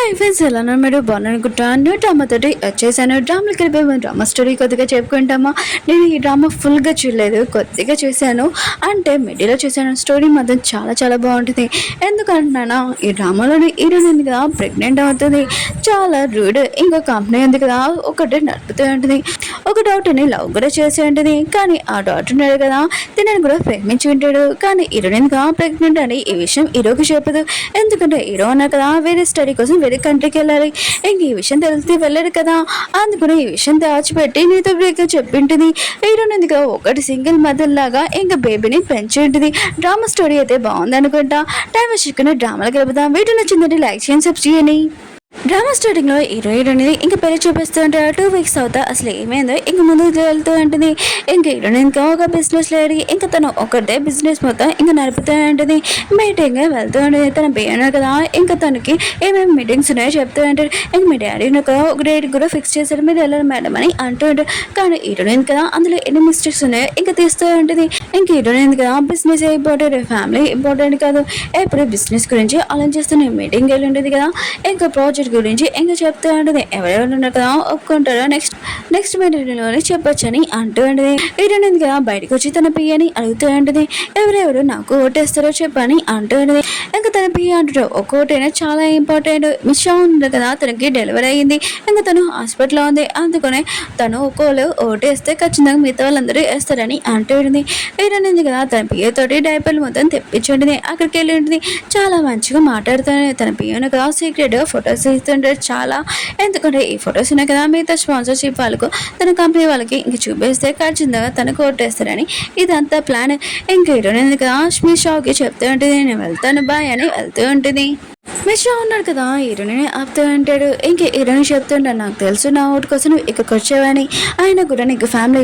Hi friends, ఎలా ఉన్నారు? మీరు బాగున్నాను. డ్రామా తోటి వచ్చేసాను. డ్రామాకి వెళ్ళిపోయి డ్రామా స్టోరీ కొద్దిగా చెప్పుకుంటామా. నేను ఈ డ్రామా ఫుల్గా చూడలేదు, కొద్దిగా చూశాను. అంటే మిడిల్లో చూశాను. స్టోరీ మాత్రం చాలా చాలా బాగుంటుంది. ఎందుకంటున్నానా, ఈ డ్రామాలోని హీరోయిన్ ఉంది కదా, ప్రెగ్నెంట్ అవుతుంది. చాలా రూడ్. ఇంకో కంపెనీ ఉంది కదా, ఒకటి నడుపుతూ ఉంటుంది. ఒక డాక్టర్ని లవ్ కూడా చేసి ఉంటుంది. కానీ ఆ డాక్టర్ ఉన్నాడు కదా, తినని కూడా ప్రేమించి ఉంటాడు. కానీ హీరోయిన్గా ప్రెగ్నెంట్ అని ఈ విషయం హీరోకి చెప్పదు. ఎందుకంటే హీరో ఉన్నారు కదా, వేరే స్టడీ కోసం వేరే కంట్రీకి వెళ్ళాలి. ఇంక ఈ విషయం తెలిసి వెళ్ళాడు కదా, అందుకని ఈ విషయం దాచిపెట్టి నీతో బ్రేక్ చెప్పింటుంది. హీరోయిన్ ఎందుకు ఒకటి సింగిల్ మదర్ లాగా ఇంకా బేబీని పెంచి ఉంటుంది. డ్రామా స్టోరీ అయితే బాగుంది అనుకుంటా. టైం వచ్చి డ్రామాలకు వెళ్దాం. వీడియో నచ్చిందంటే లైక్ చేయండి, సబ్స్క్రైబ్ చేయండి. డ్రామా స్టార్టింగ్లో హీరోయిన్ అనేది ఇంకా పెళ్లి చూపిస్తూ ఉంటారు. 2 వీక్స్ అవుతా అసలు ఏమైందో ఇంక ముందు వెళ్తూ ఉంటుంది. ఇంక హీరోయిన్ ఇంకా ఒక బిజినెస్ లేడీ, ఇంకా తను ఒకటే బిజినెస్ మొత్తం ఇంకా నడుపుతూ ఉంటుంది. మీటింగ్ వెళ్తూ ఉంటుంది. తన బియ్యం కదా, ఇంకా తనకి ఏమేమి మీటింగ్స్ ఉన్నాయో చెప్తూ ఉంటారు. ఇంక మీ డాడీ ఒక డేట్ కూడా ఫిక్స్ చేశారు, మీరు వెళ్ళాలి మేడం అని అంటూ ఉంటారు. కానీ హీరోయిన్ కదా అందులో ఎన్ని మిస్టేక్స్ ఉన్నాయో ఇంకా తీస్తూ ఉంటుంది. ఇంక హీరోయిన్ కదా బిజినెస్ ఇంపార్టెంట్, ఫ్యామిలీ ఇంపార్టెంట్ కాదు, ఎప్పుడు బిజినెస్ గురించి ఆలోచిస్తున్న మీటింగ్ వెళ్ళి ఉంటుంది కదా. ఇంకా ప్రాజెక్ట్ గురించి ఇంకా చెప్తూ ఉంటుంది. ఎవరెవరు ఉన్నారు కదా ఒప్పుకుంటారో నెక్స్ట్ మీటింగ్లోనే చెప్పొచ్చని అంటూ ఉంటుంది. హీరోయిన్ కదా బయటకు వచ్చి తన పియ్యని అడుగుతూ ఉంటుంది. ఎవరెవరు నాకు ఓటేస్తారో చెప్పని అంటూ ఉంటుంది. ఇంకా తన పియ్య అంటాడు, ఒక ఓటైనా చాలా ఇంపార్టెంట్. మిషా ఉంది కదా, తనకి డెలివరీ అయ్యింది. ఇంకా తను హాస్పిటల్లో ఉంది, అందుకనే తను ఒక్కోళ్ళు ఓటేస్తే ఖచ్చితంగా మిగతా వాళ్ళందరూ వేస్తారని అంటూ ఉంటుంది. హీరోయిన్ కదా తన పియ్య తోటి డైపర్లు మొత్తం తెప్పించుంటుంది. అక్కడికి వెళ్ళి ఉంటుంది. చాలా మంచిగా మాట్లాడుతుంది. తన పియ్యను కదా సీక్రెట్ ఫొటోస్ ఇస్తుంటారు చాలా. ఎందుకంటే ఈ ఫొటోస్ ఉన్నాయి కదా, మిగతా స్పాన్సర్షిప్ వాళ్ళకు తన కంపెనీ వాళ్ళకి ఇంక చూపిస్తే ఖచ్చితంగా తనకు ఓటేస్తారని ఇదంతా ప్లాన్. ఇంక హీరోయిన్ కదా మీ షాకి చెప్తూ ఉంటుంది, నేను వెళ్తాను బాయ్ అని వెళ్తూ ఉంటుంది. మిషా ఉన్నాడు కదా, హీరోయిన్ ఆపుతూ అంటాడు. ఇంక హీరోయిన్ చెప్తుంటాడు, నాకు తెలుసు నా ఓటు కోసం నువ్వు ఇక్కడికి వచ్చావని, ఆయన కూడా నీకు ఫ్యామిలీ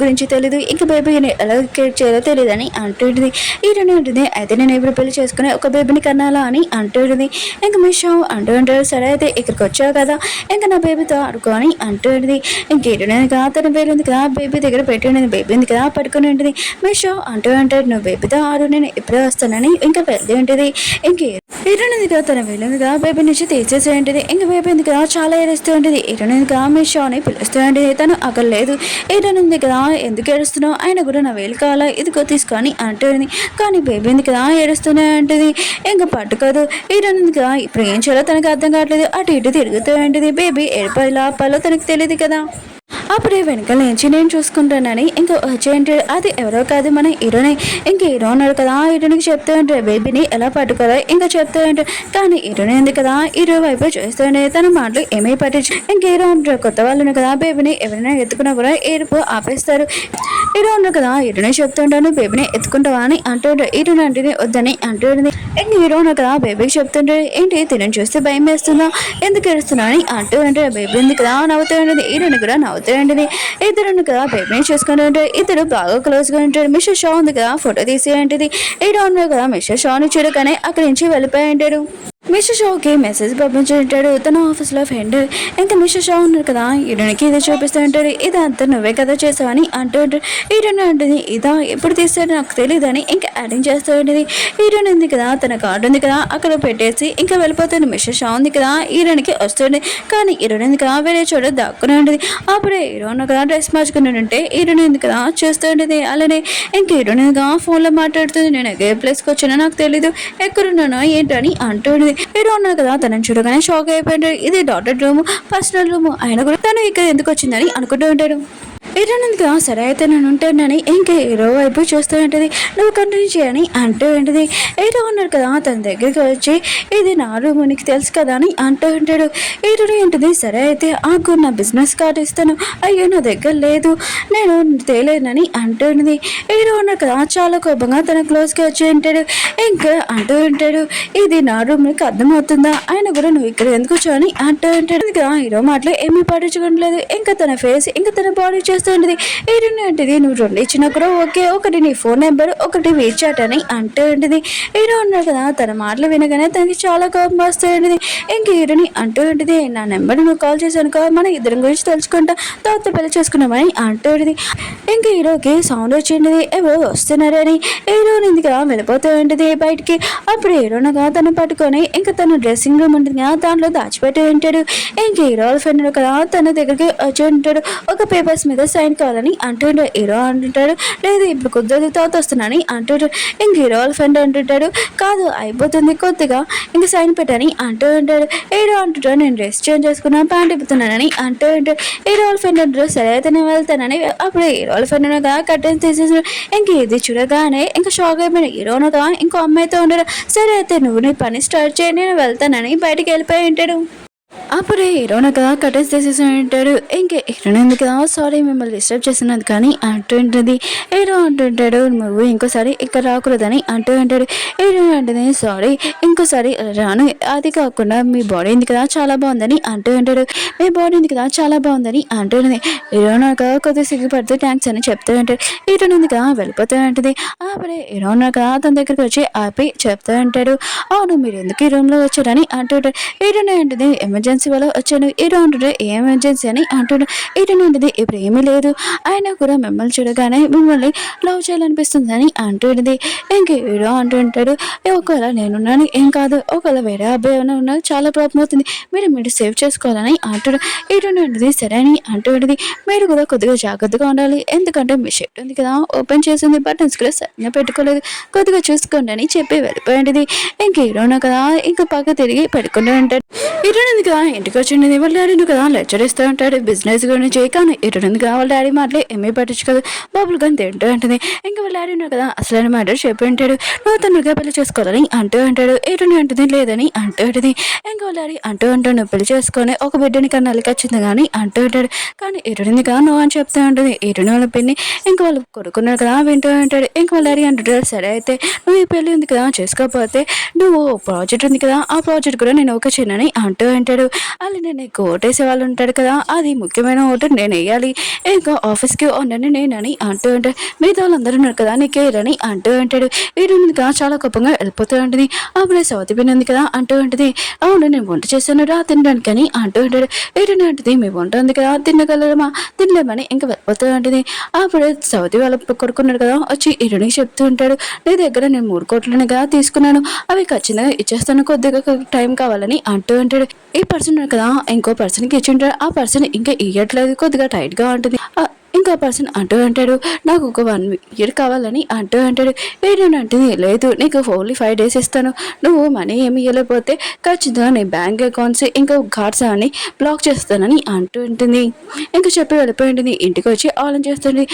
గురించి తెలీదు, ఇంక బేబీని ఎలా కేర్ చేయాలో తెలియదని అంటుంది. హీరోయిన్ ఉంటుంది, అయితే నేను ఇప్పుడు పెళ్లి చేసుకుని ఒక బేబీని కన్నాలా అని అంటుంది. ఇంక మిషా అంటూ ఉంటాడు, సరే అయితే ఇక్కడికి వచ్చావు కదా, ఇంకా నా బేబీతో ఆడుకో అని అంటుంది. ఇంక హీరోయిన్ కదా తన పేరు ఉంది కదా బేబీ దగ్గర పెట్టి ఉండేది, బేబీ ఉంది కదా పట్టుకుని ఉంటుంది. మిషా అంటూ అంటాడు, నువ్వు బేబీతో ఆడు, నేను ఇప్పుడే వస్తానని ఇంకా వెళ్ళి ఉంటుంది. ఇంక హీరోయిన్ కదా తన వెళ్ళిందిగా బేబీ నుంచి తీసేసి ఉంటుంది. ఇంకా బేబీ ఉంది కదా చాలా ఏడుస్తూ ఉంటుంది. హీరోయిన్ కదా మిషా అని పిలుస్తూ ఉంటుంది. తను అక్కడ లేదు. హీరోయిన్ ఉంది కదా ఎందుకు ఏడుస్తున్నావు, ఆయన కూడా నా వేలు కావాలా ఇదిగో తీసుకొని అంటుంది. కానీ బేబీ ఉంది కదా ఏడుస్తూనే ఉంటుంది. ఇంకా పట్టుకోదు. హీరోయిన్ ఉంది కదా ఇప్పుడు ఏం చేయాలో తనకు అర్థం కావట్లేదు. అటు ఇటు తిరుగుతూ ఉంటుంది. బేబీ ఏడుపై లాపాలో తనకు తెలియదు కదా. అప్పుడే వెనకాల నుంచి నేను చూసుకుంటానని ఇంకా వచ్చేయండి. అది ఎవరో కాదు మన హీరోనే. ఇంక హీరో ఉన్నాడు కదా, హీరోనికి చెప్తూ ఉంటాడు బేబీని ఎలా పట్టుకోవాలో ఇంకా చెప్తూ ఉంటాడు. కానీ హీరోనే ఉంది కదా హీరో వైపు చూస్తూ ఉండే తన మాటలు ఏమీ పట్టించు. ఇంక హీరో ఉంటారు కొత్త వాళ్ళు ఉన్నారు కదా, బేబీని ఎవరైనా ఎత్తుకున్నా కూడా ఏడుపు ఆపేస్తారు. హీరో ఉన్నారు కదా హీరోనే చెప్తూ ఉంటాను బేబీని ఎత్తుకుంటావా అని అంటుంటాడు. హీరోని అంటే వద్దని అంటుంది. ఇంక హీరో ఉన్నారు కదా బేబీకి చెప్తుంటాడు, ఏంటి తినని చూస్తే భయం వేస్తుందా, ఎందుకు ఏడుస్తున్నా అని అంటూ ఉంటాడు. బేబీ ఉంది కదా నవ్వుతూ ఉంటుంది. హీరోని కూడా నవ్వుతూ ఉంటుంది. ఇద్దరు కదా బేబీని చూసుకుని ఉంటారు. ఇద్దరు బాగా క్లోజ్ గా ఉంటారు. మిస్టర్ షా ఉంది కదా ఫోటో తీసి ఉంటుంది. హీరో ఉన్నారు కదా మిస్టర్ షాని చూడగానే అక్కడి నుంచి వెళ్ళిపోయి ఉంటాడు. మిస్టర్ షాకి మెసేజ్ పంపించుంటాడు తన ఆఫీస్లో ఫ్రెండ్. ఇంకా మిస్టర్ షా ఉన్నారు కదా హీరోనికి ఇది చూపిస్తూ ఉంటాడు. ఇదంతా నువ్వే కదా చేసావని అంటూ ఉంటాడు. హీరోయిన్ అంటుంది, ఇదా ఎప్పుడు తీస్తాడు నాకు తెలియదని ఇంకా యాడింగ్ చేస్తూ ఉంటుంది. హీరోయిన్ ఉంది కదా తన కార్డు ఉంది కదా అక్కడ పెట్టేసి ఇంకా వెళ్ళిపోతుంది. మిస్టర్ షా ఉంది కదా హీరోయిన్కి వస్తుంది. కానీ హీరోయిన్ ఉంది కదా వేరే చోట దాక్కుని ఉంటుంది. అప్పుడే హీరోయిన్ కదా డ్రెస్ మార్చుకుని ఉంటే హీరోయిన్ ఉంది కదా చూస్తూ ఉంటుంది. అలానే ఇంక హీరోయిన్ కదా ఫోన్లో మాట్లాడుతుంది, నేను ఏ ప్లేస్కి వచ్చానో నాకు తెలీదు, ఎక్కడున్నానో ఏంటని అంటుంది. హీరో ఉన్నారు కదా తనని చూడగానే షాక్ అయిపోయింటాడు. ఇది డాటర్ రూమ్, పర్సనల్ రూమ్, ఆయన కూడా తను ఇక్కడ ఎందుకు వచ్చిందని అనుకుంటూ ఉంటాడు. హీరోయిన్గా సరే అయితే నేను ఉంటానని ఇంకా హీరో వైపు చూస్తూ ఉంటుంది. నువ్వు కంటిన్యూ చేయని అంటూ ఉంటుంది. హీరో ఉన్నారు కదా తన దగ్గరికి వచ్చి ఇది నా రూమ్ నీకు తెలుసు కదా అని అంటూ ఉంటాడు. హీరో ఏంటిది, సరే అయితే ఆకు నా బిజినెస్ కార్డు ఇస్తాను, అయ్యో నా దగ్గర లేదు నేను తేలేనని అంటుంది. హీరో ఉన్నారు కదా చాలా కోపంగా తన క్లోజ్కి వచ్చి ఉంటాడు. ఇంకా అంటూ ఉంటాడు, ఇది నా రూమ్ నీకు అర్థమవుతుందా, ఆయన కూడా నువ్వు ఇక్కడ ఎందుకు వచ్చావని అంటూ ఉంటాడు. ఇంకా హీరో మాటలు ఏమీ పట్టించుకోవట్లేదు. ఇంకా తన ఫేస్ ఇంకా తన బాడీ చేస్తూ ఉంటుంది. హీరోయిన్ అంటది నువ్వు 2 ఇచ్చినా కూడా ఓకే. ఒకటి నీ ఫోన్ నెంబర్, ఒకటి వీచాట్ అని అంటూ ఉంటుంది. హీరో ఉన్నాడు కదా తన మాటలు వినగానే తనకి చాలా కోపం వస్తూ ఉంటుంది. ఇంక హీరోని అంటూ ఉంటుంది నా నెంబర్ నువ్వు కాల్ చేశానుకో మన ఇద్దరం గురించి తెలుసుకుంటా తర్వాత పెళ్లి చేసుకున్నామని అంటూ ఉంటుంది. ఇంక హీరోకి సౌండ్ వచ్చింది ఎవరో వస్తున్నారని. హీరోని ఇందుగా వెళ్ళిపోతూ ఉంటుంది బయటికి. అప్పుడు హీరోనగా తను పట్టుకొని ఇంకా తన డ్రెస్సింగ్ రూమ్ ఉంటుంది కదా దాంట్లో దాచిపెట్టి ఉంటాడు. ఇంక హీరో ఫ్రెండ్ కదా తన దగ్గరికి వచ్చి ఉంటాడు. ఒక పేపర్స్ మీద సైన్ కావాలని అంటుంటాడు. హీరో అంటుంటాడు లేదు ఇప్పుడు కుదరదు తర్వాత వస్తున్నానని అంటుంటాడు. ఇంక హీరో ఫ్రెండ్ అంటుంటాడు కాదు అయిపోతుంది కొద్దిగా ఇంక సైన్ పెట్టని అంటూ ఉంటాడు. హీరో అంటుంటాడు నేను డ్రెస్ చేంజ్ చేసుకున్నాను ప్యాంట్ ఇప్పుతున్నానని అంటూ ఉంటాడు. హీరో ఫ్రెండ్ అంటాడు సరే అయితే నేను వెళ్తానని. అప్పుడు హీరో ఫ్రెండ్ అనగా కట్టెన్ తీసేసాడు. ఇంక ఇది చూడగానే ఇంకా షాక్ అయిపోయిన హీరోనగా ఇంకో అమ్మాయితో ఉంటాడు. సరే అయితే నువ్వు నీ పని స్టార్ట్ చేయి నేను వెళ్తానని బయటికి వెళ్ళిపోయి ఉంటాడు. అప్పుడే హీరోని కదా కట్టేసి తీసేసి ఉంటాడు. ఇంకే హీరోని ఎందుకు కదా సారీ మిమ్మల్ని డిస్టర్బ్ చేసినది కానీ అంటూ ఉంటుంది. హీరో అంటుంటాడు నువ్వు ఇంకోసారి ఇక్కడ రాకూడదని అంటూ ఉంటాడు. హీరో అంటుంది సారీ ఇంకోసారి రాను. అది కాకుండా మీ బాడీ ఉంది కదా చాలా బాగుందని అంటూ ఉంటాడు. మీ బాడీ ఉంది కదా చాలా బాగుందని అంటూ ఉంటుంది. హీరోని కదా కొద్దిగా సిగ్గుపడుతూ థ్యాంక్స్ అని చెప్తూ ఉంటాడు. హీరోని ఉంది కదా వెళ్ళిపోతూ ఉంటుంది. అప్పుడే హీరోని కదా తన దగ్గరికి వచ్చి ఆపి చెప్తూ ఉంటాడు అవును మీరు ఎందుకు ఈ రూమ్లో వచ్చారని అంటూ ఉంటాడు. హీరోని అంటుంది ఎమర్జెన్సీ వల్ల వచ్చాను. హీరో అంటుంటే ఏ ఎమర్జెన్సీ అని అంటాడు. హీరోని ఉంటుంది ఇప్పుడు ఏమీ లేదు ఆయన కూడా మిమ్మల్ని చూడగానే మిమ్మల్ని లవ్ చేయాలనిపిస్తుంది అని అంటుంది. ఇంక హీరో అంటుంటాడు ఒకవేళ నేనున్నాను ఏం కాదు ఒకవేళ వేరే అబ్బాయి ఏమైనా ఉన్నా చాలా ప్రాబ్లం అవుతుంది మీరు సేవ్ చేసుకోవాలని అంటాడు. హీరోని ఉంటుంది సరే అని అంటుంది. మీరు కూడా కొద్దిగా జాగ్రత్తగా ఉండాలి ఎందుకంటే మీ షర్ట్ ఉంది కదా ఓపెన్ చేసింది బటన్స్ కూడా సరిగ్గా పెట్టుకోలేదు కొద్దిగా చూసుకోండి అని చెప్పి వెళ్ళిపోయింది. ఇంక హీరోను కదా ఇంకా పక్క తిరిగి పెట్టుకుంటూ ఉంటాడు. హీరోని కదా ఇంటికి వచ్చింది వాళ్ళ డాడీని కదా లెక్చర్ ఇస్తూ ఉంటాడు బిజినెస్ గురించి. కానీ హీరోని కదా వాళ్ళ డాడీ మాటలు ఏమీ పట్టించుకోదు బబుల్ గన్ తింటూ ఉంటుంది. ఇంకా వాళ్ళ డాడీ కదా అసలైన మాట చెప్పి ఉంటాడు నువ్వు తొందరగా పెళ్లి చేసుకోవాలని అంటూ ఉంటాడు. హీరోని అంటుంది లేదని అంటూ ఉంటుంది. ఇంకా వాళ్ళ డాడీ అంటూ ఉంటాడు నువ్వు పెళ్లి చేసుకొని ఒక బిడ్డని కన్నా వచ్చింది కానీ అంటూ ఉంటాడు. కానీ హీరోని కదా నువ్వు అని చెప్తూ ఉంటుంది. హీరోని వాళ్ళ పిన్ని ఇంకా వాళ్ళు కొడుకున్నారు కదా వింటూ ఉంటాడు. ఇంకా వాళ్ళ డాడీ అంటుంటాడు సరే అయితే నువ్వు ఈ పెళ్లి ఉంది కదా చేసుకోకపోతే నువ్వు ప్రాజెక్ట్ ఉంది కదా ఆ ప్రాజెక్ట్ కూడా నేను ఒక చిన్నని అంటూ ఉంటాడు. అలా నేను నీకు ఓటేసే వాళ్ళు ఉంటాడు కదా అది ముఖ్యమైన ఓటు నేను వేయాలి ఇంకా ఆఫీస్కి ఉండని నేనని అంటూ ఉంటాడు. మిగతా వాళ్ళందరూ ఉన్నారు కదా నీకే అని అంటూ ఉంటాడు. వీడు కదా చాలా కోపంగా వెళ్ళిపోతూ ఉంటుంది. అప్పుడే సౌతి పిన్ ఉంది కదా అంటూ ఉంటుంది అవును నేను వంట చేశాను రా తినడానికి అని అంటూ ఉంటాడు. వీడిని అంటుంది మీ వంట ఉంది కదా తినగలమా తినలేమని ఇంకా వెళ్ళిపోతూ ఉంటుంది. అప్పుడే సౌతి వాళ్ళ కొడుకున్నాడు కదా వచ్చి ఇరునికి చెప్తూ ఉంటాడు నీ దగ్గర నేను 3 కోట్లని కదా తీసుకున్నాను అవి ఖచ్చితంగా ఇచ్చేస్తాను కొద్దిగా టైం కావాలని అంటూ ఉంటాడు. ఈ పర్సన్ కదా ఇంకో పర్సన్కి ఇచ్చి ఉంటాడు ఆ పర్సన్ ఇంకా ఇయ్యట్లేదు కొద్దిగా టైట్గా ఉంటుంది. ఇంకో పర్సన్ అంటూ అంటాడు నాకు ఒక 1 year కావాలని అంటూ అంటాడు. ఏంటంటే అంటే లేదు నీకు ఓన్లీ 5 days ఇస్తాను నువ్వు మనీ ఏమి ఇవ్వలేకపోతే ఖచ్చితంగా నీ బ్యాంక్ అకౌంట్స్ ఇంకా కార్డ్స్ అని బ్లాక్ చేస్తానని అంటూ ఉంటుంది. ఇంకా చెప్పి వెళ్ళిపోయి ఉంటుంది. ఇంటికి వచ్చి ఆన్ చేస్తుంది.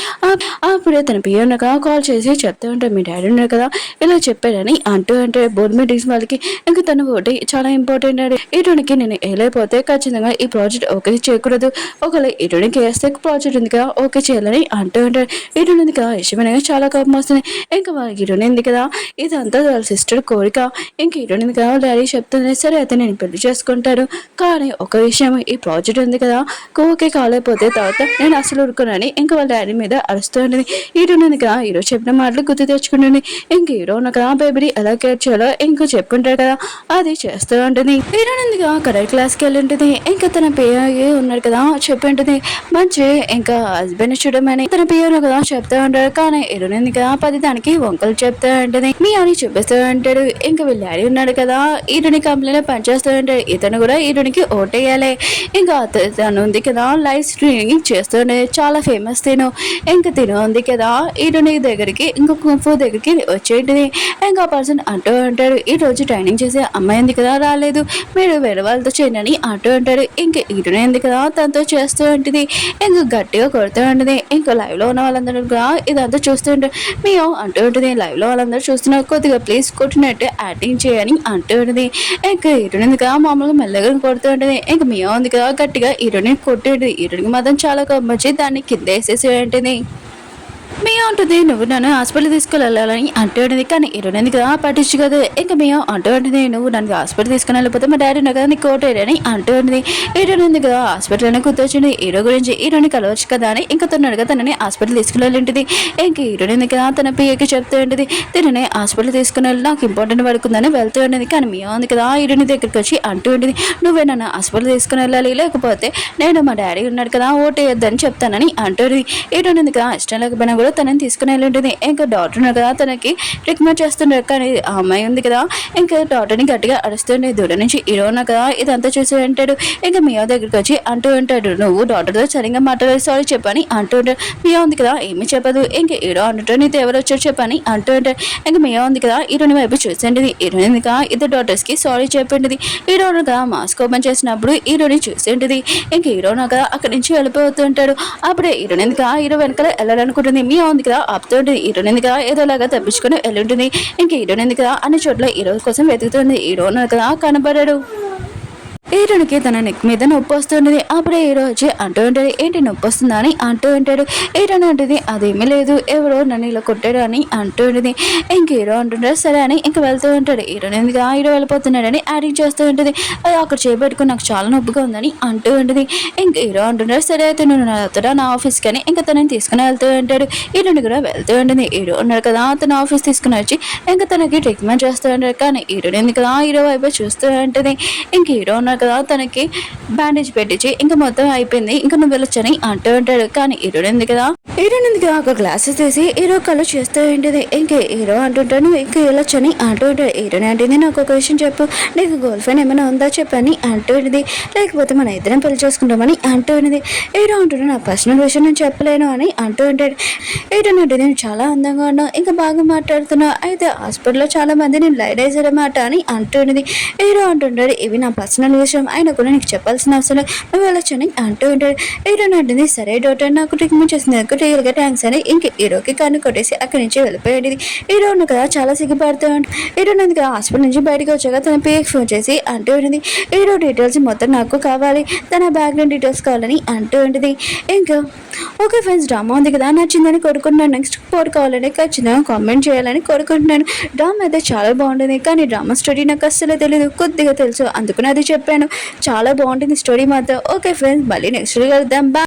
అప్పుడే తన పిల్లనగా కాల్ చేసి చెప్తూ ఉంటాడు మీ డాడీ ఉన్నారు కదా ఇలా చెప్పాడని అంటూ అంటే బోర్డ్ మీటింగ్స్ వాళ్ళకి ఇంకా తను ఒకటి చాలా ఇంపార్టెంట్ అండి ఇటునికి నేను వేయలేకపోతే ఖచ్చితంగా ఈ ప్రాజెక్ట్ ఓకే చేయకూడదు ఒకవేళ ఇటునికి వేస్తే ప్రాజెక్ట్ ఉంది కదా ఓకే చేయాలని అంటూ ఉంటాడు. ఇటునింది కదా ఇష్టమైన చాలా కోపం వస్తుంది. ఇంకా ఇటునింది కదా ఇదంతా వాళ్ళ సిస్టర్ కోరిక ఇంక ఇటునింది కదా డాడీ చెప్తుంది సరే అయితే నేను పెళ్లి చేసుకుంటాను కానీ ఒక విషయం ఈ ప్రాజెక్ట్ ఉంది కదా ఓకే కాలేకపోతే తర్వాత నేను అసలు ఊరుకున్నాను ఇంకా వాళ్ళ డాడీ మీద అరుస్తూ ఉంటుంది. ఇటునింది కదా హీరో చెప్పిన మాటలు గుర్తు తెచ్చుకుంటుంది. ఇంక హీరో కదా బేబీని ఎలా కేర్ చేయాలో ఇంకో చెప్పుంటాడు కదా అది చేస్తూ ఉంటుంది. హీరోనింది కదా కరెక్ట్ క్లాస్కి వెళ్ళి ఉంటుంది. ఇంకా తన పిఏ ఉన్నాడు కదా చెప్పి ఉంటుంది మంచి ఇంకా హస్బెండ్ చూడమని తన పియోను కదా చెప్తూ ఉంటాడు. కానీ హీరోయిన్ కదా 10 దానికి వంకలు చెప్తూ ఉంటుంది. మీ అని చూపిస్తూ ఉంటాడు. ఇంకా వీళ్ళ డాడీ ఉన్నాడు కదా హీరోని కంపెనీలో పనిచేస్తూ ఉంటాడు. ఇతను కూడా హీరోనికి ఓటేయాలి. ఇంకా తను ఉంది కదా లైవ్ స్ట్రీమింగ్ చేస్తూ ఉండేది చాలా ఫేమస్ తిను. ఇంకా తిను ఉంది కదా హీరోని దగ్గరికి ఇంకా కుంఫు దగ్గరికి వచ్చేటిది. ఇంకా పర్సన్ అంటూ ఉంటాడు ఈ రోజు ట్రైనింగ్ చేసే అమ్మాయి ఉంది కదా రాలేదు మీరు వేరే వాళ్ళతో చేయండి అంటూ ఉంటాడు. ఇంకా హీరోయిన్ ఉంది కదా తనతో చేస్తూ ఉంటుంది. ఇంకా గట్టిగా కొడుతూ ఉంటుంది. ఇంకా లైవ్ లో ఉన్న వాళ్ళందరూ కూడా ఇదంతా చూస్తూ ఉంటారు. మేము అంటూ ఉంటుంది లైవ్ లో వాళ్ళందరూ చూస్తున్నారు కొద్దిగా ప్లీజ్ కొట్టినట్టు యాక్టింగ్ చేయని అంటూ ఉంటుంది. ఇంకా హీరోయిన్ కదా మామూలుగా మెల్లగా కొడుతూ ఉంటుంది. ఇంకా మేము ఉంది కదా గట్టిగా హీరోయిన్ కొట్టి ఉంటుంది. హీరోయిన్కి మాత్రం చాలా కోపం వచ్చి దాన్ని కింద వేసేసి ఉంటుంది. మేము ఉంటుంది నువ్వు నన్ను హాస్పిటల్ తీసుకెళ్ళాలని అంటూ ఉంటుంది. కానీ హీరోయిన్ ఎందుకు కదా పట్టించు కదా ఇంకా మేము అంటూ ఉంటుంది. నువ్వు నన్ను హాస్పిటల్ తీసుకుని వెళ్ళిపోతే మా డాడీ ఉన్నా కదా నీకు కోటేడని అంటూ ఉంటుంది. హీరోయిన్ ఎందుకు కదా హాస్పిటల్లోనే గుర్తొచ్చింది. హీరో గురించి హీరోని కలవచ్చు కదా అని ఇంకా తన్నాడుగా తనని హాస్పిటల్ తీసుకుని ఇంక హీరోయిన్ ఎందుకు కదా తన పిఏకి చెప్తూ ఉంటుంది. తినని హాస్పిటల్ తీసుకుని వెళ్ళి నాకు ఇంపార్టెంట్ పడుకుందని వెళ్తూ ఉంటుంది. కానీ మేము ఉంది కదా హీరోయిన్ దగ్గరికి వచ్చి అంటూ ఉంటుంది. నువ్వే నన్ను హాస్పిటల్ తీసుకుని వెళ్ళాలి, లేకపోతే నేను మా డాడీ ఉన్నాడు కదా ఓటేయొద్దని చెప్తానని అంటుంది. హీరోయిన్ ఎందుకు కదా ఇష్టం లేకపోయినా కూడా తనని తీసుకుని వెళ్ళి ఉంటుంది. ఇంకా డాక్టర్ ఉన్నారు కదా తనకి ట్రీట్మెంట్ చేస్తున్నారు. కానీ ఆ అమ్మాయి ఉంది కదా ఇంకా డాక్టర్ని గట్టిగా అరుస్తుండే. దూరం నుంచి హీరో ఉన్నా కదా ఇదంతా చూసి అంటాడు. ఇంకా మియా దగ్గరికి వచ్చి అంటూ ఉంటాడు, నువ్వు డాక్టర్తో సరిగ్గా మాట్లాడేది సారీ చెప్పని అంటూ ఉంటాడు. మియా ఉంది కదా ఏమీ చెప్పదు. ఇంకా హీరో అంటుంటాడు నీతో ఎవరు వచ్చారు చెప్పని అంటూ ఉంటాడు. ఇంకా మియా ఉంది కదా హీరోని వైపు చూసేంటిది. హీరోయిన్ కదా ఇద్దరు డాక్టర్స్కి సారీ చెప్పింది. హీరో కదా మాస్క్ ఓపెన్ చేసినప్పుడు హీరోని చూసేంటిది. ఇంకా హీరో కదా అక్కడి నుంచి వెళ్ళిపోతూ ఉంటాడు. అప్పుడే హీరోయిన్ ఎందుకు హీరో వెనకాల వెళ్ళాలనుకుంటుంది. మియా ఉంది కదా ఆపుతుంటుంది. హీరోయిన్ ఎందుకు ఏదోలాగా తప్పించుకొని వెళ్ళుంటుంది. ఇంకా హీరోయిన్ ఎందుకు అన్ని చోట్ల హీరో కోసం వెతుకుతుంది. హీరో కదా కనబడాడు. హీరోనికి తన నెక్ మీద నొప్పి వస్తుండేది. అప్పుడే హీరో వచ్చి అంటూ ఉంటాడు, ఏంటి నొప్పి వస్తుందా అని అంటూ ఉంటాడు. హీరోని అంటుంది అదేమీ లేదు, ఎవరో నన్ను ఇలా కొట్టాడు అని అంటూ ఉంటుంది. ఇంక హీరో అంటుంటాడు సరే అని ఇంక వెళ్తూ ఉంటాడు. హీరోని ఎందుకు హీరో వెళ్ళిపోతున్నాడని యాడింగ్ చేస్తూ ఉంటుంది. అది అక్కడ చేపెట్టుకుని నాకు చాలా నొప్పిగా ఉందని అంటూ ఉంటుంది. ఇంక హీరో అంటుంటాడు సరే అయితే నువ్వు నా ఆఫీస్కి అని ఇంకా తనని తీసుకుని వెళ్తూ ఉంటాడు. హీరోని కూడా వెళ్తూ ఉంటుంది. హీరో ఉన్నాడు కదా తన ఆఫీస్ తీసుకుని వచ్చి ఇంకా తనకి ట్రీట్మెంట్ చేస్తూ ఉంటాడు. కానీ హీరోని ఎందుకు హీరో వైపు చూస్తూ ఉంటుంది. ఇంక హీరో ఉన్నాడు కదా తనకి బ్యాండేజ్ పెట్టించి ఇంకా మొత్తం అయిపోయింది ఇంకా నువ్వు వెళ్ళొచ్చని అంటూ ఉంటాడు. కానీ హీరోయిన్ ఉంది కదా ఒక గ్లాసెస్ తీసి హీరో కళ్ళు చేస్తూ ఉంటుంది. ఇంక హీరో అంటుంటాడు నువ్వు ఇంకా వెళ్ళొచ్చని అంటూ ఉంటాడు. హీరోని అంటుంది నాకు ఒక విషయం చెప్పు, నీకు గర్ల్ ఫ్రెండ్ ఏమైనా ఉందా చెప్పని అంటూ ఉంటుంది. లేకపోతే మన ఇద్దరం పెళ్లి చేసుకుంటామని అంటూ ఉంటుంది. హీరో అంటుంటే నా పర్సనల్ విషయం నేను చెప్పలేను అని అంటూ ఉంటాడు. హీరోని అంటే నేను చాలా అందంగా ఉన్నావు, ఇంకా బాగా మాట్లాడుతున్నావు, అయితే హాస్పిటల్లో చాలా మంది నేను లైట్ వేసారన్నమాట అని అంటూ ఉంటుంది. హీరో అంటుంటాడు ఇవి నా పర్సనల్ విషయం అయినా కూడా నీకు చెప్పాల్సిన అవసరం నువ్వు వెళ్ళొచ్చని అంటూ ఉంటాడు. హీరోని అంటుంది సరే డాక్టర్ నాకు ట్రీట్మెంట్ చేసినందుకు రియల్గా థ్యాంక్స్ అని ఇంక హీరోకి కన్ను కొట్టేసి అక్కడి నుంచి వెళ్ళిపోయాడు. హీరోను కదా చాలా సిగ్గుపడుతూ ఉంటాడు. హీరోని అందుకు హాస్పిటల్ నుంచి బయటకు వచ్చాక తన పిఏకి ఫోన్ చేసి అంటూ ఉంటుంది హీరో డీటెయిల్స్ మొత్తం నాకు కావాలి, తన బ్యాక్గ్రౌండ్ డీటెయిల్స్ కావాలని అంటూ ఉంటుంది. ఇంకా ఓకే ఫ్రెండ్స్ డ్రామా ఉంది కదా నచ్చిందని కోరుకుంటున్నాను. నెక్స్ట్ పోర్ కావాలని ఖచ్చితంగా కామెంట్ చేయాలని కోరుకుంటున్నాను. డ్రామా అయితే చాలా బాగుంటుంది, కానీ డ్రామా స్టోరీ నాకు అస్సలు తెలియదు, కొద్దిగా తెలుసు అందుకని అది చెప్పాను. చాలా బాగుంటుంది స్టోరీ మాత్రం. ఓకే ఫ్రెండ్స్ మళ్ళీ నెక్స్ట్ కలుద్దాం.